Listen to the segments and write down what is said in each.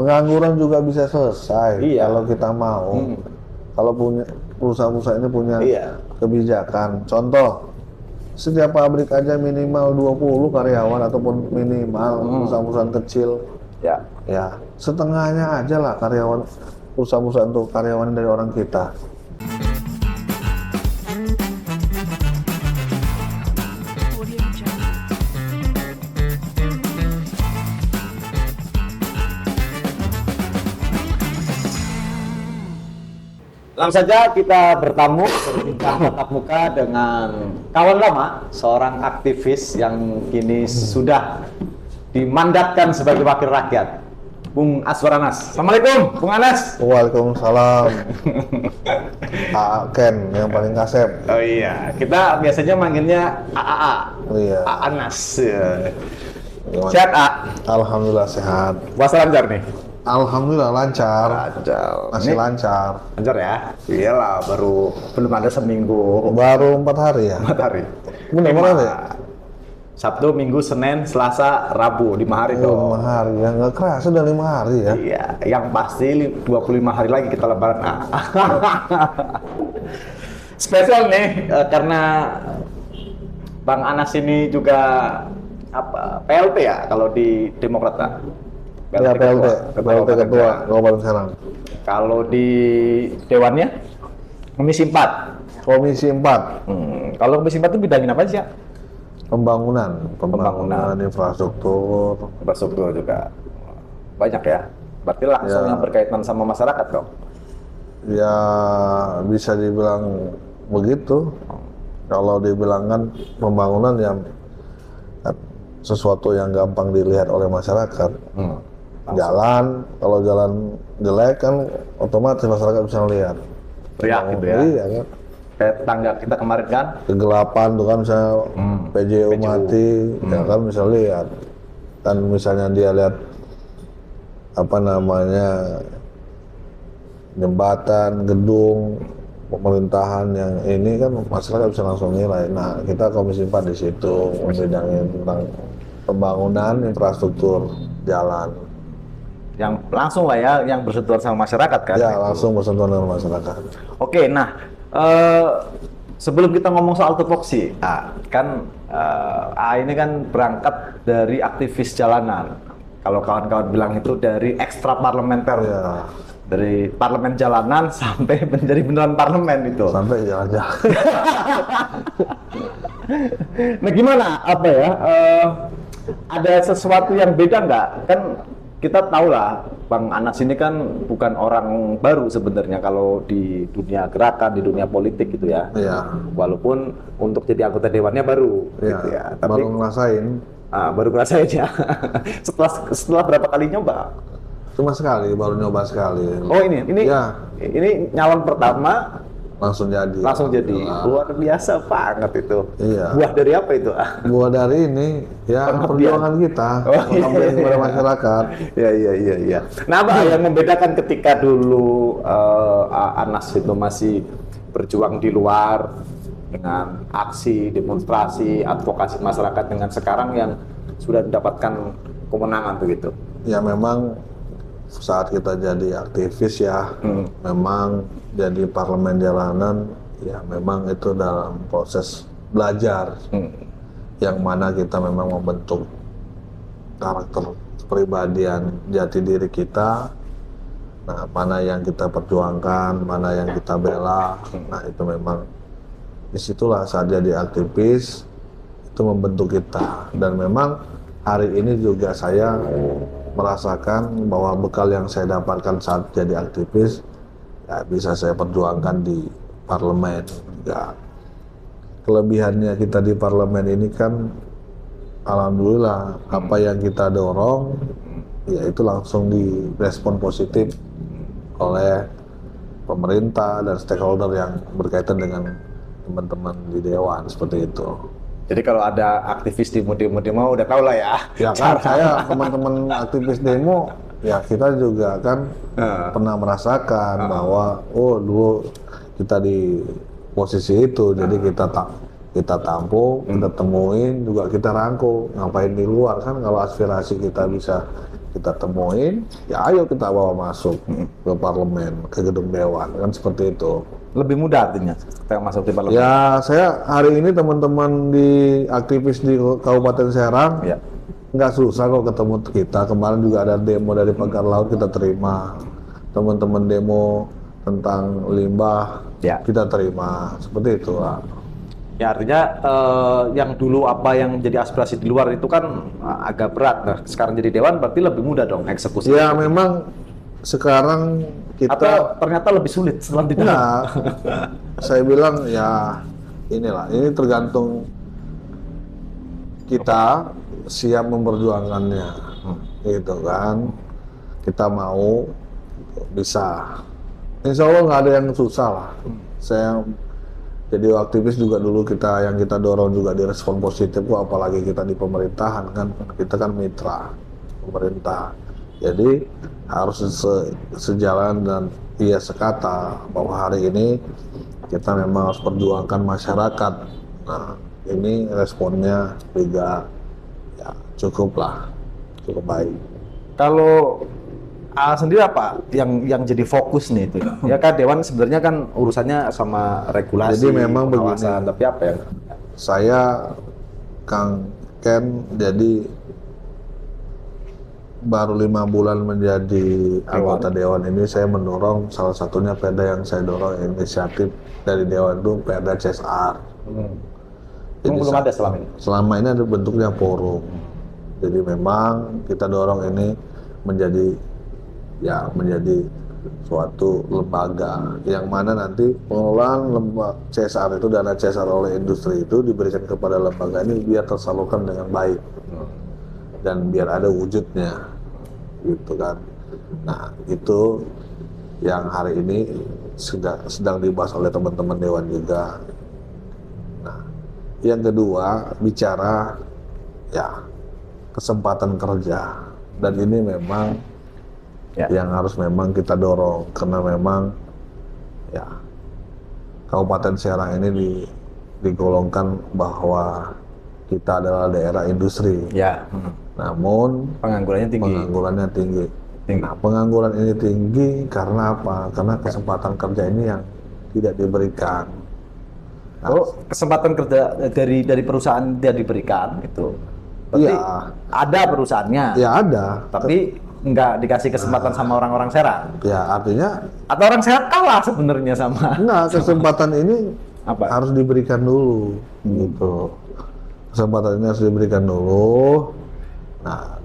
Pengangguran juga bisa selesai kalau kita mau. Hmm. Kalau punya perusahaan-perusahaan ini punya Iya. kebijakan. Contoh, setiap pabrik aja minimal 20 karyawan ataupun minimal perusahaan-perusahaan kecil. Ya. Ya, setengahnya aja lah karyawan perusahaan-perusahaan untuk karyawan dari orang kita. Langsung saja kita bertamu berbincang tatap muka dengan kawan lama, seorang aktivis yang kini sudah dimandatkan sebagai wakil rakyat, Bung Azwar Anas. Assalamualaikum, Bung Anas. Waalaikumsalam. Pak Ken yang paling kasep. Oh iya, kita biasanya manggilnya AAA. Oh iya. Anas. Gimana? Sehat, A? Alhamdulillah sehat. Puasa lancar nih? Alhamdulillah lancar. Masih Ini lancar. lancar ya? Iyalah, belum ada seminggu. Baru 4 hari ya. 4 hari. Bener banget ya? Sabtu, Minggu, Senin, Selasa, Rabu, 5 hari dong. 5 hari ya, nggak kerasa udah 5 hari ya. Iya, yang pasti 25 hari lagi kita lebaran. Spesial nih, karena Bang Anas ini juga PLT ya kalau di Demokrat. Ya, PLT ketua Kabupaten Serang. Kalau di Dewannya, Komisi 4. Komisi 4. Kalau Komisi 4 itu bidangin apa sih ya? Pembangunan infrastruktur. Infrastruktur juga banyak ya. Berarti langsung Ya. yang berkaitan sama masyarakat dong. Ya bisa dibilang begitu. Kalau dibilang kan pembangunan yang sesuatu yang gampang dilihat oleh masyarakat. Jalan, kalau jalan jelek kan otomatis masyarakat bisa melihat. Teriak gitu ya. Iya kan. Kayak tetangga kita kemarin kan. Kegelapan tuh kan misalnya PJU PJU. mati, ya kan bisa lihat. Dan misalnya dia lihat apa namanya jembatan, gedung, pemerintahan yang ini kan masyarakat bisa langsung nilai. Nah, kita Komisi 4 di situ membidangin tentang pembangunan infrastruktur jalan. Yang langsung lah ya, yang bersentuhan sama masyarakat kan. Ya, langsung bersentuhan dengan masyarakat. Oke, nah sebelum kita ngomong soal tupoksi, kan ini kan berangkat dari aktivis jalanan. Kalau kawan-kawan bilang itu dari ekstra parlementer, Ya, dari parlemen jalanan sampai menjadi beneran parlemen itu. sampai jalan-jalan. Nah gimana apa ya? Ada sesuatu yang beda nggak? Kan kita tahu lah, Bang Anas ini kan bukan orang baru sebenarnya kalau di dunia gerakan, di dunia politik gitu ya. Iya. Walaupun untuk jadi anggota dewannya baru, Ya, gitu ya. Tapi baru ngerasain. baru ngerasain ya. setelah berapa kali nyoba? Cuma sekali, baru nyoba sekali. Oh ini Ya, ini nyalon pertama langsung jadi. langsung jadi. Alhamdulillah. Luar biasa banget itu. Iya. Buah dari apa itu? Gua dari ini, ya Pengabdian. perjuangan kita, Oh, pengabdian kepada masyarakat. Iya. Nah, apa yang membedakan ketika dulu Anas itu masih berjuang di luar dengan aksi, demonstrasi, advokasi masyarakat dengan sekarang yang sudah mendapatkan kemenangan begitu? Ya memang saat kita jadi aktivis ya, memang jadi parlemen jalanan, ya memang itu dalam proses belajar, yang mana kita memang membentuk karakter kepribadian jati diri kita. Nah, mana yang kita perjuangkan, mana yang kita bela. Nah, itu memang disitulah saat jadi aktivis itu membentuk kita. Dan memang hari ini juga saya merasakan bahwa bekal yang saya dapatkan saat jadi aktivis ya bisa saya perjuangkan di parlemen juga. Kelebihannya kita di parlemen ini kan alhamdulillah apa yang kita dorong ya itu langsung direspon positif oleh pemerintah dan stakeholder yang berkaitan dengan teman-teman di dewan seperti itu. Jadi kalau ada aktivis demo udah tau lah ya. Ya kan saya teman-teman aktivis demo ya kita juga kan pernah merasakan bahwa dulu kita di posisi itu jadi kita tampung, kita temuin juga kita rangkul ngapain di luar kan kalau aspirasi kita bisa kita temuin, ya ayo kita bawa masuk ke parlemen, ke gedung dewan, kan seperti itu. Lebih mudah artinya kita masuk di parlemen. Ya, saya hari ini teman-teman di aktivis di Kabupaten Serang Ya. nggak susah kok ketemu kita. Kemarin juga ada demo dari pagar laut, kita terima. Teman-teman demo tentang limbah, Ya. kita terima. Seperti itu lah. Ya artinya yang dulu apa yang jadi aspirasi di luar itu kan agak berat. Nah, sekarang jadi dewan berarti lebih mudah dong eksekusi. Ya memang sekarang kita Atau ternyata lebih sulit setelah di dalam. Nah, saya bilang ya inilah, ini tergantung kita siap memperjuangkannya, gitu kan. Kita mau bisa. Insya Allah nggak ada yang susah lah. Saya jadi aktivis juga dulu yang kita dorong juga direspon positif, apalagi kita di pemerintahan kan, kita kan mitra pemerintah. Jadi harus sejalan dan ia sekata bahwa hari ini kita memang harus perjuangkan masyarakat. Nah, ini responnya juga ya cukup baik. Kalau sendiri apa yang jadi fokus nih itu? Ya kan dewan sebenarnya kan urusannya sama regulasi, Jadi memang pengawasan, begini. tapi apa ya? Saya Kang Ken jadi baru 5 bulan menjadi anggota dewan ini, saya mendorong salah satunya perda yang saya dorong inisiatif dari dewan itu perda CSR. Jadi Belum ada selama ini. selama ini ada bentuknya forum. Jadi memang kita dorong ini menjadi suatu lembaga yang mana nanti pengelolaan lembaga CSR itu, dana CSR oleh industri itu diberikan kepada lembaga ini biar tersalurkan dengan baik dan biar ada wujudnya, gitu kan. Nah, itu yang hari ini sedang dibahas oleh teman-teman dewan juga. Nah, yang kedua bicara ya kesempatan kerja, dan ini memang yang harus memang kita dorong, karena memang ya Kabupaten Serang ini digolongkan bahwa kita adalah daerah industri. Ya. Namun Penganggurannya tinggi. Nah, pengangguran ini tinggi karena apa? Karena kesempatan kerja ini yang tidak diberikan. Nah, kesempatan kerja dari perusahaan tidak diberikan gitu. Berarti iya. ada perusahaannya. Ya ada. Tapi nggak dikasih kesempatan sama orang-orang Serang. Ya artinya Atau orang Serang kalah sebenarnya sama. enggak, kesempatan ini Apa? harus diberikan dulu, gitu. Kesempatan ini harus diberikan dulu. Nah,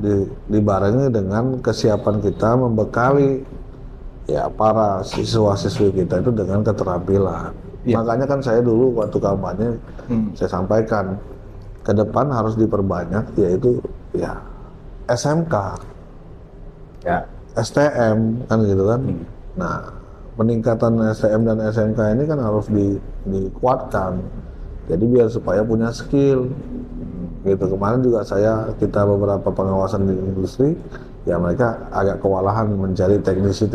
dibarengi dengan kesiapan kita membekali ya para siswa-siswi kita itu dengan keterampilan. Ya. Makanya kan saya dulu waktu kampanye saya sampaikan ke depan harus diperbanyak, yaitu ya SMK, Ya. STM kan gitu kan. Nah, peningkatan STM dan SMK ini kan harus dikuatkan. Jadi biar supaya punya skill. Gitu. Kemarin juga kita beberapa pengawasan di industri, ya mereka agak kewalahan mencari teknisi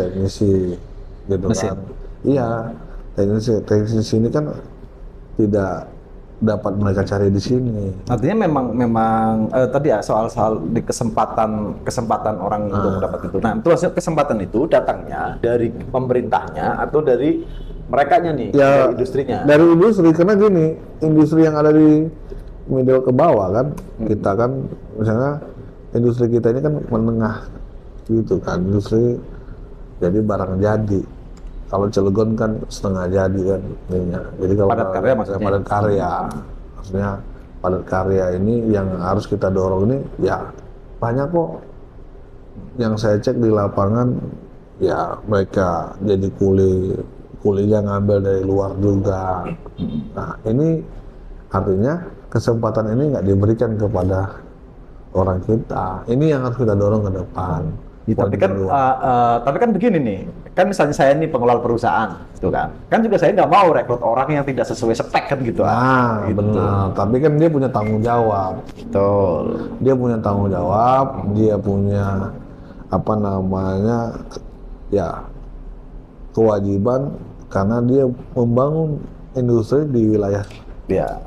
gitu mesin. kan. Iya, teknisi ini kan tidak dapat mereka cari di sini. Artinya memang tadi ya soal di kesempatan orang untuk mendapat itu. Nah, itu hasil kesempatan itu datangnya dari pemerintahnya atau dari merekanya nih, Ya, dari industrinya. Dari industri, karena gini, industri yang ada di middle ke bawah kan, kita kan misalnya industri kita ini kan menengah gitu kan, industri jadi barang jadi. Kalau Cilegon kan setengah jadi kan ininya. Jadi kalau Padat karya maksudnya. padat karya, maksudnya padat karya ini yang harus kita dorong ini ya banyak kok. Yang saya cek di lapangan ya mereka jadi kulinya ngambil dari luar juga. Nah, ini artinya kesempatan ini nggak diberikan kepada orang kita. Ini yang harus kita dorong ke depan. Ya, tapi kan begini nih, kan misalnya saya nih pengelola perusahaan, gitu kan juga saya nggak mau rekrut orang yang tidak sesuai spek kan gitu. Nah, gitu. benar. Tapi kan dia punya tanggung jawab. Betul. Dia punya tanggung jawab, dia punya ya kewajiban karena dia membangun industri di wilayah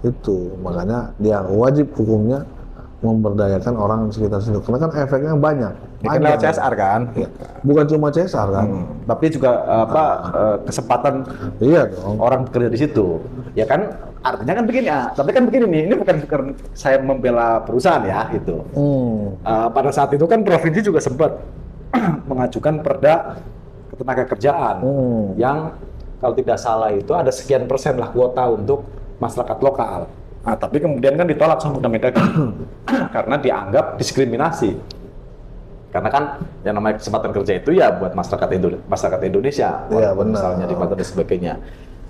itu. Makanya dia wajib hukumnya memberdayakan orang sekitar situ. Karena kan efeknya banyak. Ini kan lewat CSR kan? Ya. Bukan cuma CSR kan? Tapi juga kesempatan Iya dong. orang bekerja di situ. Ya kan artinya kan begini ya. Tapi kan begini nih, ini bukan saya membela perusahaan ya gitu. Pada saat itu kan provinsi juga sempat mengajukan perda ketenaga kerjaan yang kalau tidak salah itu ada sekian persen lah kuota untuk masyarakat lokal. Nah, tapi kemudian kan ditolak sama Kemendagri karena dianggap diskriminasi. Karena kan yang namanya kesempatan kerja itu ya buat masyarakat Indonesia, Iya, walaupun benar. misalnya di Banten dan sebagainya.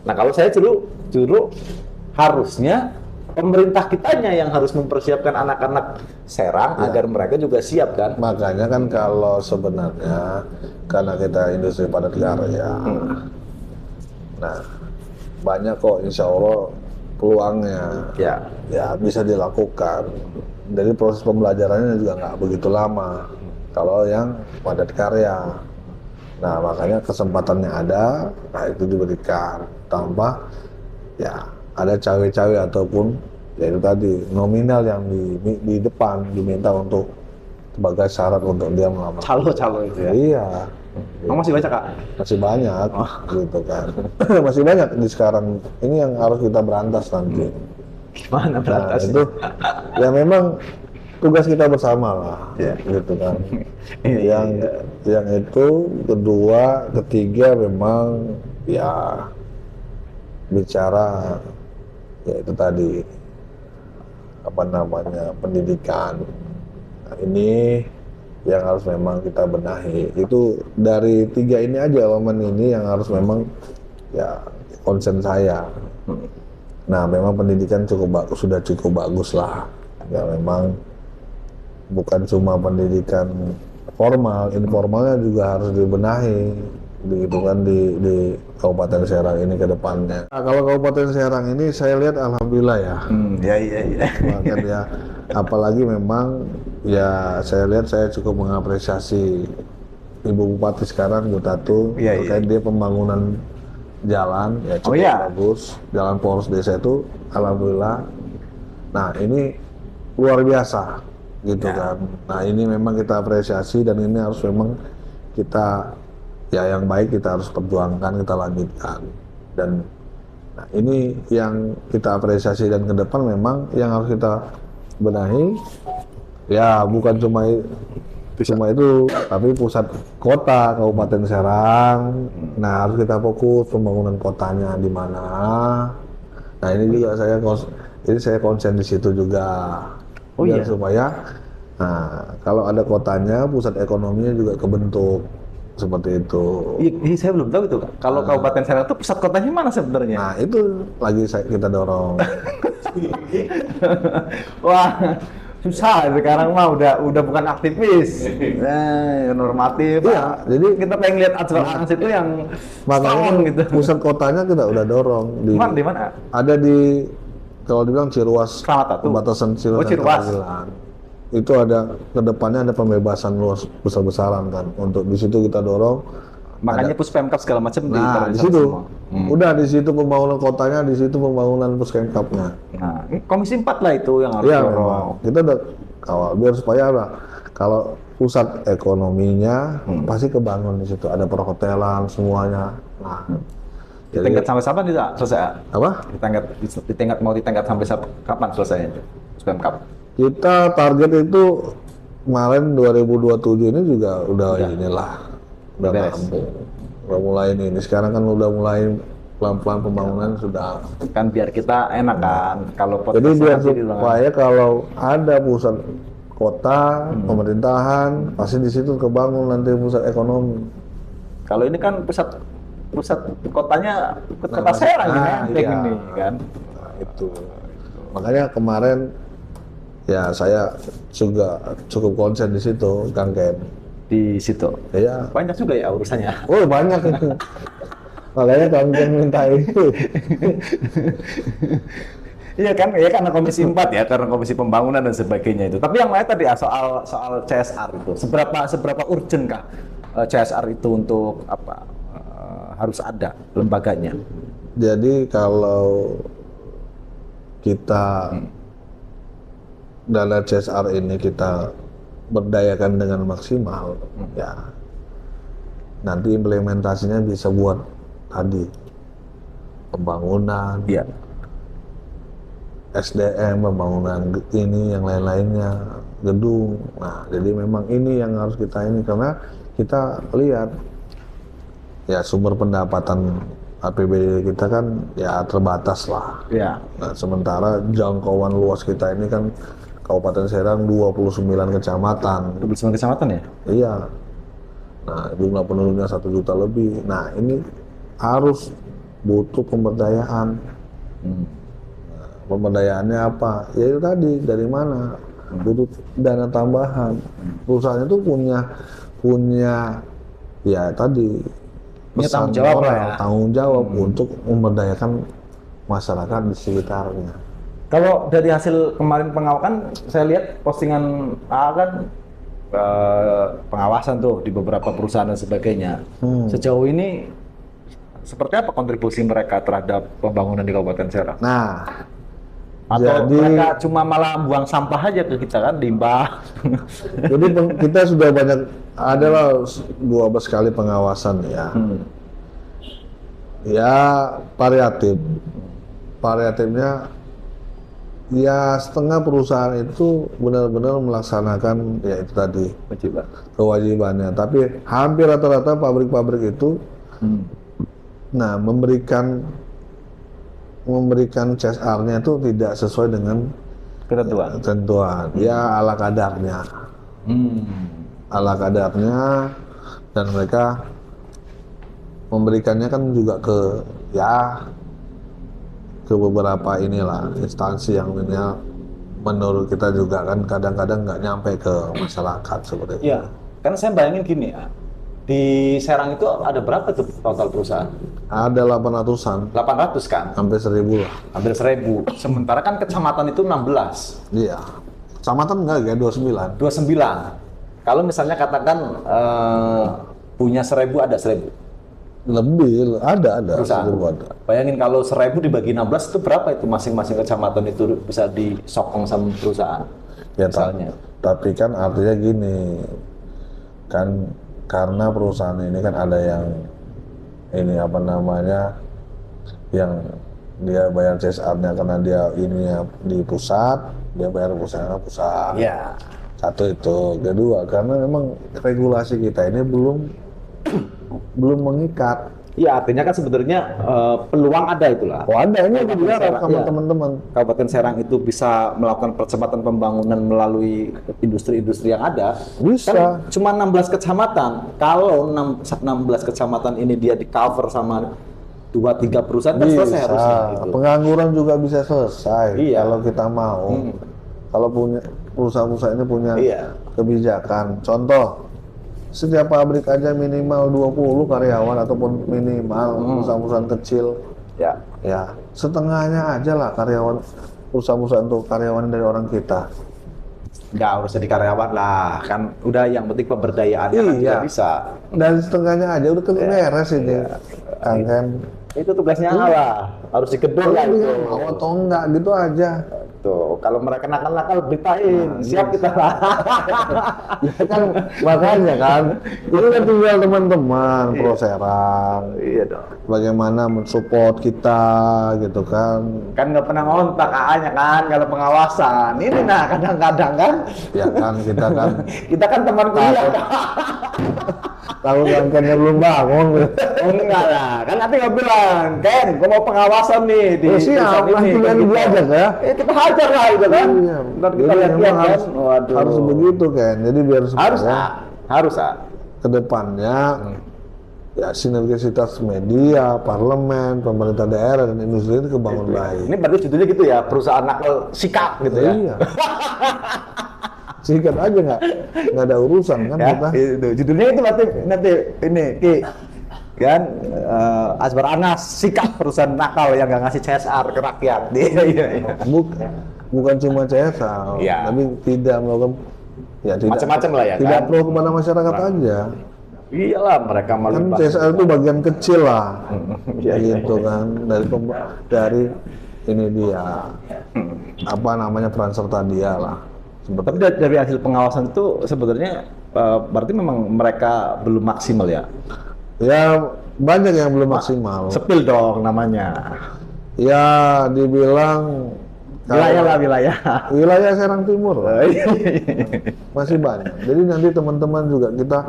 Nah, kalau saya dulu harusnya pemerintah kitanya yang harus mempersiapkan anak-anak Serang agar mereka juga siap kan. Makanya kan kalau sebenarnya karena kita industri padat karya, nah banyak kok insya Allah peluangnya ya bisa dilakukan. Jadi proses pembelajarannya juga nggak begitu lama kalau yang padat karya. Nah makanya kesempatannya ada, nah itu diberikan tanpa ya ada cawe-cawe ataupun ya itu tadi nominal yang di depan diminta untuk sebagai syarat untuk dia melamar. Calo itu ya. Iya. Masih banyak Kak? Masih banyak gitu kan. Masih banyak di sekarang. Ini yang harus kita berantas nanti. Gimana Nah, itu ya memang tugas kita bersama lah, gitu kan. Yang itu kedua, ketiga memang ya bicara ya itu tadi apa namanya pendidikan. Nah, ini yang harus memang kita benahi. Itu dari tiga ini aja elemen ini yang harus memang ya concern saya. Nah, memang pendidikan sudah cukup bagus lah. Ya memang bukan cuma pendidikan formal, informalnya juga harus dibenahi. Gitu kan di Kabupaten Serang ini ke depannya. Nah, kalau Kabupaten Serang ini saya lihat alhamdulillah ya. Iya. Bahkan ya apalagi memang ya saya lihat saya cukup mengapresiasi Ibu Bupati sekarang Bu Tatu terkait dia pembangunan jalan ya cukup bagus, jalan poros desa itu alhamdulillah. Nah ini luar biasa gitu kan. Nah ini memang kita apresiasi dan ini harus memang kita ya yang baik kita harus perjuangkan, kita lanjutkan. Dan nah ini yang kita apresiasi dan ke depan memang yang harus kita benahi ya bukan cuma itu tapi pusat kota Kabupaten Serang. Nah harus kita fokus pembangunan kotanya di mana. Nah ini juga saya konsen di situ juga supaya kalau ada kotanya pusat ekonominya juga kebentuk seperti itu. Iya, saya belum tahu itu Kak. Kalau Kabupaten Serang itu pusat kotanya mana sebenarnya? Nah itu lagi kita dorong. Wah, susah sekarang mah udah bukan aktivis, normatif. Iya, jadi kita pengen lihat Anas itu yang makanya gitu. Pusat kotanya kita udah dorong di mana? Ada di kalau dibilang Ciruas, perbatasan Ciruas. Itu ada kedepannya ada pembebasan luas besar-besaran kan. Untuk di situ kita dorong. Makanya Puspemkab segala macam di situ. Udah di situ pembangunan kotanya, di situ pembangunan Puspemkabnya. Nah, Komisi 4 lah itu yang harus dorong. Kita udah kawal biar supaya kalau pusat ekonominya pasti kebangun di situ. Ada perhotelan semuanya. Nah, di tingkat sampai kapan tidak selesai? Apa? Di tingkat sampai kapan selesainya Puspemkab? Kita target itu kemarin 2027 ini juga udah inilah. Udah rampung, udah mulai ini. Sekarang kan udah mulai pelan-pelan pembangunan sudah. Kan biar kita enak kan, kalau jadi biar supaya kalau ada pusat kota, pemerintahan, pasti di situ kebangun nanti pusat ekonomi. Kalau ini kan pusat kotanya kota Serang ini kan. Nah, itu. Makanya kemarin ya saya juga cukup konsen di situ, Kang Ken. Di situ. Iya. Banyak juga ya urusannya. Oh banyak itu. Makanya Kang Ken minta itu. Iya kan, ya karena Komisi 4 ya, karena Komisi Pembangunan dan sebagainya itu. Tapi yang lain tadi ya soal CSR itu. Seberapa urgent kah CSR itu untuk apa? Harus ada lembaganya. Jadi kalau kita dana CSR ini kita berdayakan dengan maksimal, ya nanti implementasinya bisa buat tadi pembangunan, Iya. SDM, pembangunan ini yang lain-lainnya, gedung. Nah, jadi memang ini yang harus kita ini, karena kita lihat ya sumber pendapatan APBD kita kan ya terbatas lah. Iya. Nah, sementara jangkauan luas kita ini kan Kabupaten Serang 29 kecamatan. 29 kecamatan ya? Iya. Nah, jumlah penduduknya 1 juta lebih. Nah, ini harus butuh pemberdayaan. Nah, pemberdayaannya apa? Ya itu tadi, dari mana? Butuh dana tambahan. Perusahaan itu punya ya tadi Punya pesan tanggung jawab lah moral, ya. tanggung jawab untuk memberdayakan masyarakat di sekitarnya. Kalau dari hasil kemarin pengawasan, saya lihat postingan AA kan pengawasan tuh di beberapa perusahaan dan sebagainya. Sejauh ini seperti apa kontribusi mereka terhadap pembangunan di Kabupaten Serang? Nah, Atau jadi mereka cuma malah buang sampah aja ke kita kan, limbah? jadi kita sudah banyak, adalah 12 kali pengawasan ya. Ya variatifnya ya setengah perusahaan itu benar-benar melaksanakan ya itu tadi kewajibannya. Tapi hampir rata-rata pabrik-pabrik itu nah memberikan CSR-nya itu tidak sesuai dengan ketentuan. Ya ala kadarnya. Ala kadarnya, dan mereka memberikannya kan juga ke beberapa inilah instansi yang menurut kita juga kan kadang-kadang nggak nyampe ke masyarakat seperti itu. Iya, kan saya bayangin gini ya, di Serang itu ada berapa tuh total perusahaan? Ada 800-an, 800 kan? hampir 1000 lah. Hampir 1000. Sementara kan kecamatan itu 16. Iya. Kecamatan enggak ya, 29. 29. Kalau misalnya katakan punya 1000, ada 1000 Lebih, ada perusahaan. 1000 ada. Bayangin kalau 1000 dibagi 16 itu berapa itu masing-masing kecamatan itu bisa disokong sama perusahaan? Ya, Misalnya. tapi kan artinya gini, kan karena perusahaan ini kan ada yang ini apa namanya, yang dia bayar CSR-nya karena dia ininya di pusat, dia bayar pusat. Ya. Satu itu, kedua karena memang regulasi kita ini belum mengikat. Iya, artinya kan sebenarnya peluang ada itulah. Oh ada, ini aku juga Serang, sama iya. teman-teman. Kabupaten Serang itu bisa melakukan percepatan pembangunan melalui industri-industri yang ada. Bisa. Kan cuma 16 kecamatan. Kalau 16 kecamatan ini dia di cover sama 2-3 perusahaan kan selesai harusnya. Gitu. Pengangguran juga bisa selesai Iya. kalau kita mau. Kalau punya perusahaan-perusahaan ini punya kebijakan. Contoh, setiap pabrik aja minimal 20 karyawan ataupun minimal perusahaan-perusahaan kecil. Ya, setengahnya aja lah karyawan perusahaan-perusahaan untuk karyawan dari orang kita. Nggak harus jadi karyawan lah, kan udah yang penting pemberdayaannya kan juga bisa. Dan setengahnya aja udah beres ini. Kan Itu tugasnya Allah, harus digedor lah itu. mau atau enggak gitu aja. Tuh, kalau mereka nakal-nakal beritain, siap kita lah. Ya kan makanya kan ini kan tinggal teman-teman Pro Serang. Iya dong. Bagaimana mensupport kita gitu kan. Kan nggak pernah ngontak AA-nya kan kalau pengawasan. Ini nah kadang-kadang kan. Ya kan kita kan Kita kan teman kuliah. tahu kantornya belum bangun. Oh, enggak lah, kan nanti nggak bilang, Ken, gua mau pengawasan nih di Siap, perusahaan nanti ini. kan belajar ya. Kita hajar lah gitu kan. Iya. Ntar kita Jadi lihat-lihat memang kan. Waduh. harus begitu kan. Jadi biar Harus supaya harus kedepannya ya sinergisitas media, parlemen, pemerintah daerah dan industri itu kebangun baik. Ini berarti judulnya gitu ya, perusahaan nakal sikap gitu ya. Iya. Sikat aja nggak ada urusan kan Ya, kita. itu judulnya itu nanti ini Ki kan Asbar Anas sikap perusahaan nakal yang nggak ngasih CSR ke rakyat. Iya. Bukan cuma CSR, Iya. tapi tidak melakukan ya tidak Macam-macam lah ya tidak kan. pro kepada masyarakat aja. Iyalah mereka malu Kan CSR itu bagian kecil lah, Iya. gitu kan dari ini dia apa namanya peran serta dia lah. Tapi dari hasil pengawasan itu sebenarnya berarti memang mereka belum maksimal ya? Ya banyak yang belum maksimal. Sepil dong namanya. Ya dibilang Wilayah lah wilayah. wilayah Serang Timur masih banyak. Jadi nanti teman-teman juga kita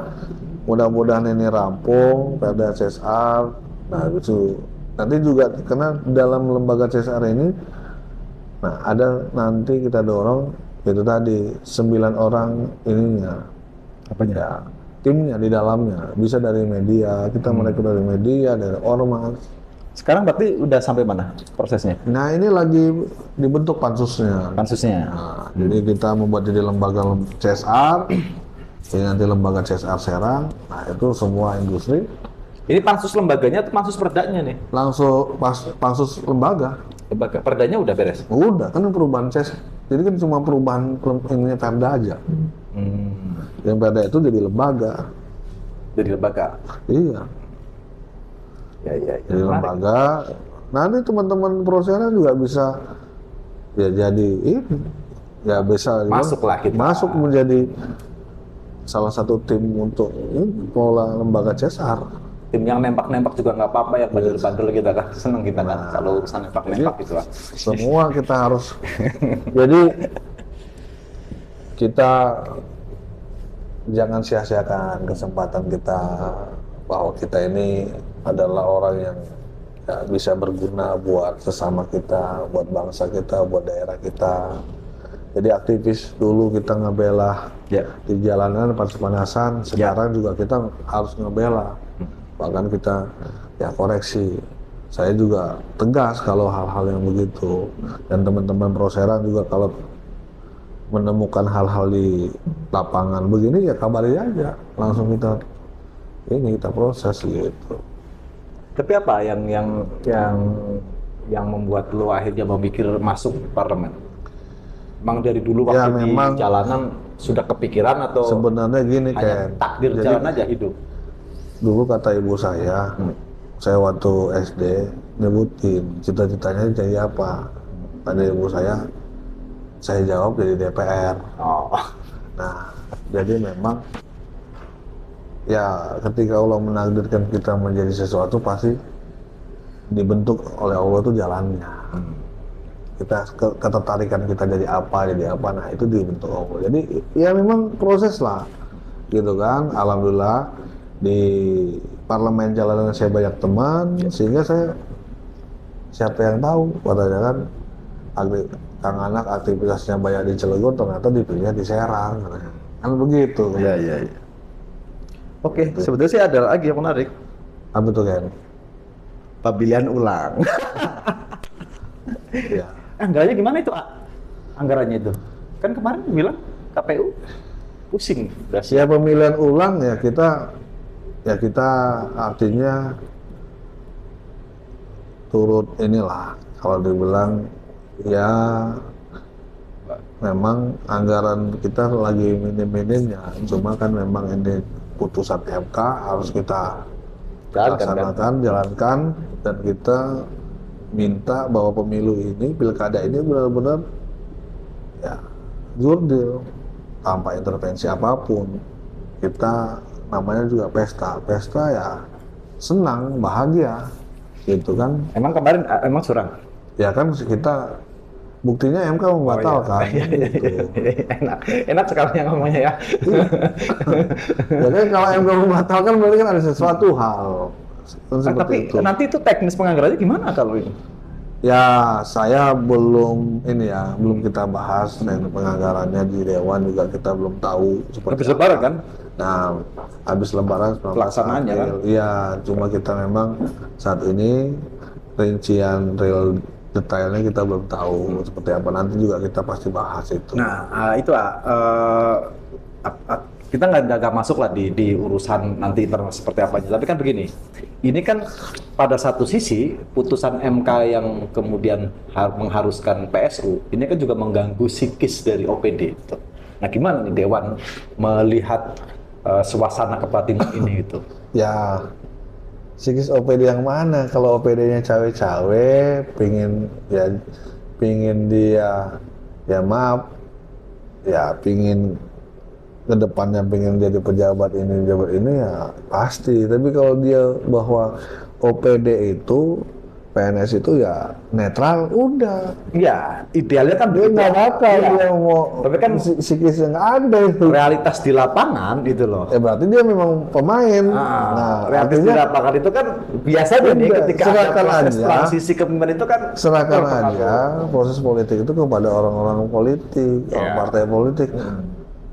mudah-mudahan ini rampung Perda CSR. Nah itu nanti juga karena dalam lembaga CSR ini, nah ada nanti kita dorong itu tadi 9 orang ininya Apanya? ya timnya di dalamnya bisa dari media, kita merekrut dari media, dari ormas. Sekarang berarti udah sampai mana prosesnya? Nah ini lagi dibentuk pansusnya. Pansusnya. Nah, jadi kita membuat jadi lembaga CSR, ini nanti lembaga CSR Serang. Nah itu semua industri Ini pansus lembaganya atau pansus perdanya nih? langsung pansus lembaga. Lembaga perdanya udah beres. Udah kan perubahan CSR. Jadi kan cuma perubahan ininya Perda aja. Yang Perda itu jadi lembaga. Jadi lembaga. Iya. Ya. Jadi lembaga. Nanti teman-teman Prosera juga bisa ya jadi ini ya bisa Masuk lah kita. masuk menjadi salah satu tim untuk pengelola lembaga CSR. Tim yang nembak-nembak juga nggak apa-apa, yang bandel-bandel kita kan seneng kita kan kalau urusan nembak-nembak gitu lah. Semua kita harus jadi kita jangan sia-siakan kesempatan kita bahwa kita ini adalah orang yang ya, bisa berguna buat sesama kita, buat bangsa kita, buat daerah kita. Jadi aktivis dulu kita ngebela di jalanan panas-panasan, sekarang juga kita harus ngebela. Bahkan kita ya koreksi. Saya juga tegas kalau hal-hal yang begitu. Dan teman-teman Prosera juga kalau menemukan hal-hal di lapangan begini ya kabari aja. Langsung kita proses gitu. Tapi apa yang membuat lo akhirnya memikir masuk parlemen? Emang dari dulu waktu Ya, memang di jalanan sudah kepikiran atau sebenarnya gini hanya Ken. takdir Jadi, jalan aja hidup? dulu kata ibu saya waktu SD nyebutin cita-citanya jadi apa. Tadi ibu saya jawab jadi DPR. Oh. Nah, jadi memang ya ketika Allah menakdirkan kita menjadi sesuatu pasti dibentuk oleh Allah itu jalannya. Kita ketertarikan kita jadi apa, nah itu dibentuk Allah. Jadi ya memang proses lah, gitu kan. Alhamdulillah di parlemen jalanan saya banyak teman, sehingga saya siapa yang tahu katanya kan Kang Anak aktivitasnya banyak di Cilegon, ternyata dipilihnya di Serang, katanya. Kan begitu. Iya. Oke, sebetulnya sih ada lagi yang menarik. Apa tuh Ken? Pemilihan ulang. Ya. Anggarannya gimana itu, A? Anggarannya itu? Kan kemarin bilang KPU pusing. Ya pemilihan ulang ya kita artinya turut inilah kalau dibilang ya memang anggaran kita lagi minim-minimnya, cuma kan memang ini putusan MK harus kita laksanakan, jalankan, dan kita minta bahwa pemilu ini, pilkada ini benar-benar ya jurdil tanpa intervensi apapun. Kita namanya juga pesta ya senang, bahagia gitu kan. Emang kemarin emang curang? Ya kan kita buktinya MK membatalkan. Gitu. enak sekali yang ngomongnya ya. Jadi kalau MK membatalkan berarti kan ada sesuatu hal. Tapi itu. Nanti itu teknis penganggarannya gimana kalau ini? Ya saya belum kita bahas penganggarannya di Dewan juga kita belum tahu. Habis Lebaran kan? Nah, habis Lebaran pelaksanaannya kan? Iya, cuma kita memang saat ini rincian real detailnya kita belum tahu seperti apa, nanti juga kita pasti bahas itu. Nah, itu kita nggak masuk lah di urusan nanti internal seperti apa aja. Tapi kan begini, ini kan pada satu sisi putusan MK yang kemudian mengharuskan PSU, ini kan juga mengganggu psikis dari OPD. Gitu. Nah, gimana nih Dewan melihat suasana kebatinan ini itu? Ya, psikis OPD yang mana? Kalau OPD-nya cawe-cawe, pingin dia, ya maaf, ya pingin kedepannya pengen jadi pejabat ini ya pasti. Tapi kalau dia bahwa OPD itu PNS itu ya netral, udah. Iya, idealnya kan Dia nggak bakal dia mau. Tapi kan psikisnya nggak ada itu. realitas di lapangan itu loh. Berarti dia memang pemain. Nah, realitas di lapangan itu kan biasanya nih ketika ada proses transisi kepemimpinan itu kan serahkan aja proses politik itu kepada orang-orang politik, orang partai politik.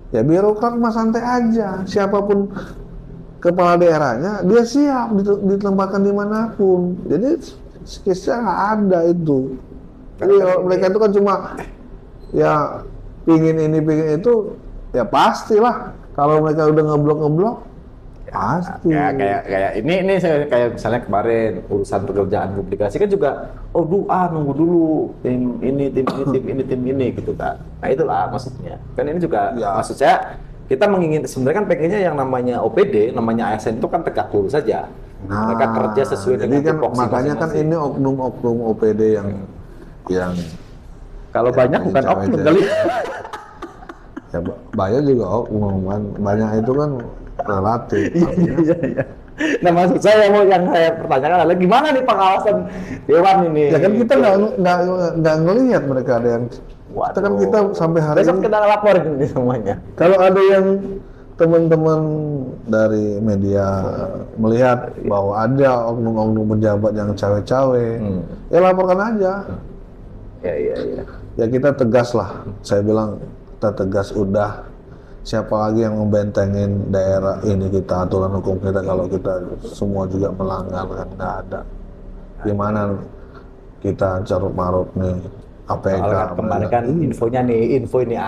Ya birokrat mah santai aja. Siapapun kepala daerahnya, dia siap ditempatkan dimanapun. Jadi skillsnya nggak ada itu. Jadi mereka itu kan cuma ya pingin ini pingin itu, ya pastilah kalau mereka udah ngeblok pasti. Ya, kayak ini kayak misalnya kemarin urusan pekerjaan publikasi kan juga nunggu dulu tim ini gitu kan. Nah itulah maksudnya. Kan ini juga maksud saya kita sebenarnya kan pengennya yang namanya OPD, namanya ASN itu kan tegak lurus saja. Mereka kerja sesuai dengan kan makanya kan ini oknum-oknum OPD yang kalau banyak bukan oknum kali. Ya banyak juga oknum kan, banyak itu kan relatif. Iya. Nah maksud saya yang saya pertanyakan adalah gimana nih pengawasan dewan ini? Ya kan kita nggak ngelihat mereka ada yang. Kita sampai hari besok ini. Kita laporin ini semuanya. Kalau ada yang teman-teman dari media melihat bahwa ada oknum-oknum pejabat yang cawe-cawe, ya laporkan aja. Iya. Ya kita tegas lah. Saya bilang kita tegas udah. Siapa lagi yang membentengin daerah ini kita, aturan hukum kita kalau kita semua juga melanggar, kan nggak ada. Gimana kita carut marut nih? Kan kemarin kan info ini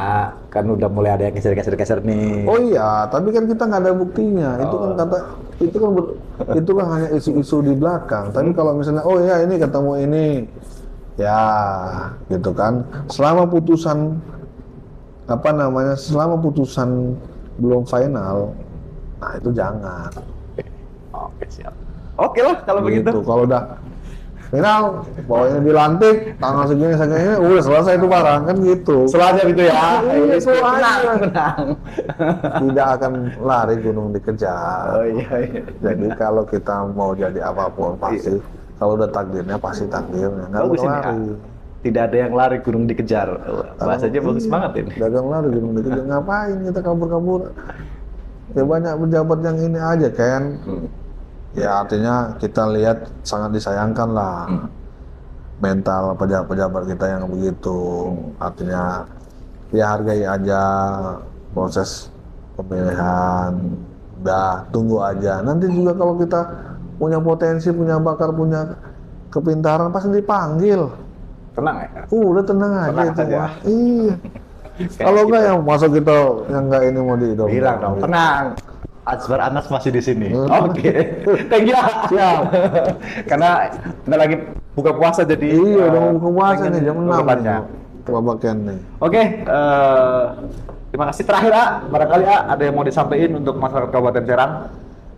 kan udah mulai ada yang geser nih. Oh iya, tapi kan kita nggak ada buktinya. Itu kan hanya isu-isu di belakang. Tapi kalau misalnya ini ketemu ini, ya gitu kan. Selama putusan belum final, nah itu jangan. Oke, siap. Oke lah kalau begitu. Kalau udah final, pokoknya dilantik, tanggal segini, udah selesai itu barang, kan gitu. Selesai itu ya. Menang. Tidak akan lari gunung dikejar. Oh iya. Jadi kalau kita mau jadi apapun pasti, kalau udah takdirnya pasti takdirnya, nggak mau lari. Tidak ada yang lari gunung dikejar. Bahasanya bagus banget ini. Tidak ada yang lari gunung dikejar, ngapain kita kabur-kabur? Ya banyak pejabat yang ini aja kan. Ya artinya kita lihat sangat disayangkan lah mental pejabat-pejabat kita yang begitu. Artinya ya hargai aja proses pemilihan. Udah tunggu aja. Nanti juga kalau kita punya potensi, punya bakat, punya kepintaran pasti dipanggil. Tenang ya? Udah tenang aja itu. Iya. Kalau enggak yang masuk kita yang enggak ini mau diidol. Bilang dong, tenang. Azwar Anas masih di sini. Oke. Thank you. Siap. Karena bentar lagi buka puasa jadi udah mau buka puasa nih jam 6 nih. Oke, terima kasih. Terakhir barangkali ada yang mau disampaikan untuk masyarakat Kabupaten Serang?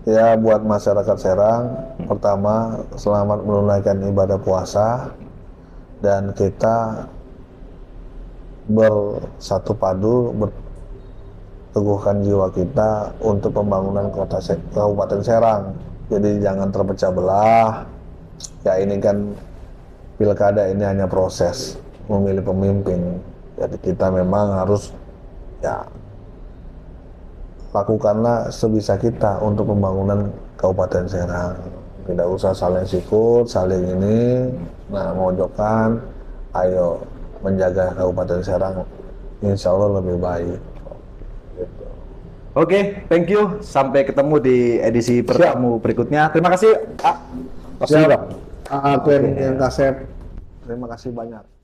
Ya buat masyarakat Serang, pertama selamat menunaikan ibadah puasa dan kita bersatu padu teguhkan jiwa kita untuk pembangunan Kabupaten Serang. Jadi jangan terpecah belah. Ya ini kan pilkada, ini hanya proses memilih pemimpin. Jadi kita memang harus lakukanlah sebisa kita untuk pembangunan Kabupaten Serang. Tidak usah saling sikut, saling ini, mojokkan. Ayo menjaga Kabupaten Serang, insya Allah lebih baik. Oke, thank you. Sampai ketemu di edisi pertama berikutnya. Terima kasih. Yang Kasep. Terima kasih banyak.